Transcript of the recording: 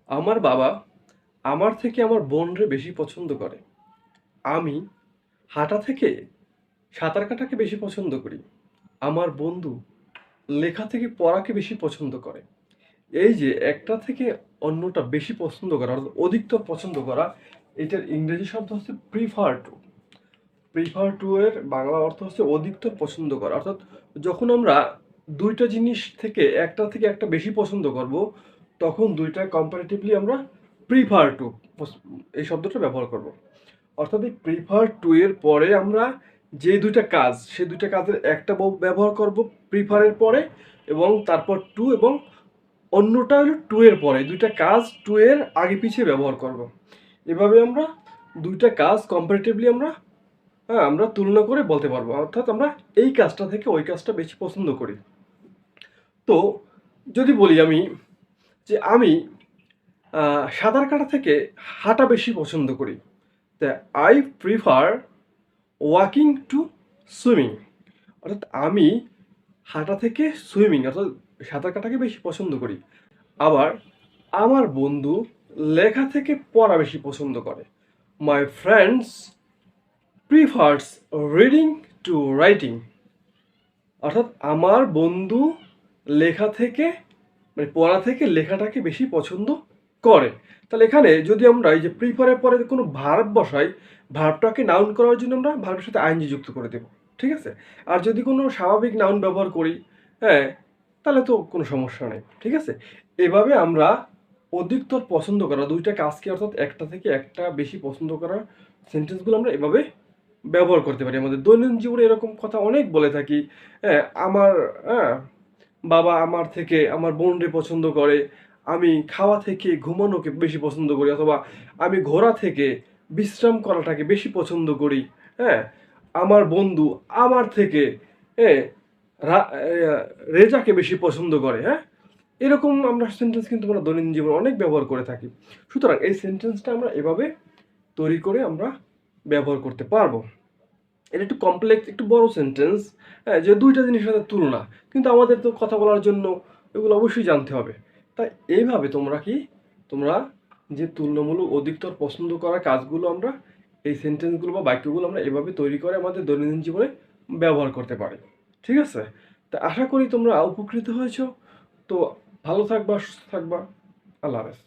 আমার বাবা আমার থেকে আমার বোনরে বেশি পছন্দ করে। আমি হাঁটা থেকে সাঁতার কাটাকে বেশি পছন্দ করি। আমার বন্ধু লেখা থেকে পড়াকে বেশি পছন্দ করে। এই যে একটা থেকে অন্যটা বেশি পছন্দ করা অর্থাৎ অধিকতর পছন্দ করা, এটার ইংরেজি শব্দ হচ্ছে প্রিফার টু। প্রিফার টু এর বাংলা অর্থ হচ্ছে অধিকতর পছন্দ করা। অর্থাৎ যখন আমরা দুইটা জিনিস থেকে একটা বেশি পছন্দ করব, তখন দুইটা কম্পারেটিভলি আমরা প্রিফার টু এই শব্দটা ব্যবহার করব। অর্থাৎ এই প্রিফার টু এর পরে আমরা যে দুইটা কাজ, সেই দুইটা কাজের একটা ব্যবহার করব প্রিফারের পরে, এবং তারপর টু, এবং অন্যটা হলো টু এর পরে। দুইটা কাজ টু এর আগে পিছিয়ে ব্যবহার করব। এভাবে আমরা দুইটা কাজ কম্পারেটিভলি আমরা তুলনা করে বলতে পারবো। অর্থাৎ আমরা এই কাজটা থেকে ওই কাজটা বেশি পছন্দ করি। তো যদি বলি আমি যে আমি সাঁতার কাটা থেকে হাঁটা বেশি পছন্দ করি, তা I prefer walking to swimming. অর্থাৎ আমি হাঁটা থেকে সুইমিং অর্থাৎ সাঁতার কাটাকে বেশি পছন্দ করি। আবার আমার বন্ধু লেখা থেকে পড়া বেশি পছন্দ করে। My friends prefers reading to writing. অর্থাৎ আমার বন্ধু লেখা থেকে মানে পড়া থেকে লেখাটাকে বেশি পছন্দ করে। তাহলে এখানে যদি আমরা এই যে প্রিফারের পরে কোনো ভার্ব বসাই, ভার্বটাকে নাউন করার জন্য আমরা ভার্বের সাথে আইএনজি যুক্ত করে দেব। ঠিক আছে? আর যদি কোনো স্বাভাবিক নাউন ব্যবহার করি, হ্যাঁ, তাহলে তো কোনো সমস্যা নেই। ঠিক আছে? এভাবে আমরা অধিকতর পছন্দ করা দুইটা কাজকে অর্থাৎ একটা থেকে একটা বেশি পছন্দ করার সেন্টেন্সগুলো আমরা এভাবে ব্যবহার করতে পারি। আমাদের দৈনন্দিন জীবনে এরকম কথা অনেক বলে থাকি। হ্যাঁ, হ্যাঁ, বাবা আমার থেকে আমার বোনরে পছন্দ করে। আমি খাওয়া থেকে ঘুমানোকে বেশি পছন্দ করি, অথবা আমি ঘোরা থেকে বিশ্রাম করাটাকে বেশি পছন্দ করি। হ্যাঁ, আমার বন্ধু আমার থেকে হ্যাঁ রেজাকে বেশি পছন্দ করে। হ্যাঁ, এরকম আমরা সেন্টেন্স কিন্তু আমরা দৈনন্দিন জীবনে অনেক ব্যবহার করে থাকি। সুতরাং এই সেন্টেন্সটা আমরা এভাবে তৈরি করে আমরা ব্যবহার করতে পারবো। এটা একটু কমপ্লেক্স, একটু বড় সেন্টেন্স, হ্যাঁ, যে দুইটা জিনিসের সাথে তুলনা, কিন্তু আমাদের তো কথা বলার জন্য এগুলো অবশ্যই জানতে হবে। তাই এইভাবে তোমরা যে তুলনামূলক অধিকতর পছন্দ করা কাজগুলো আমরা এই সেন্টেন্সগুলো বা বাক্যগুলো আমরা এভাবে তৈরি করে আমাদের দৈনন্দিন জীবনে ব্যবহার করতে পারি। ঠিক আছে? তা আশা করি তোমরা উপকৃত হয়েছো। তো ভালো থাকবা, সুস্থ থাকবা। আল্লাহ হাফেজ।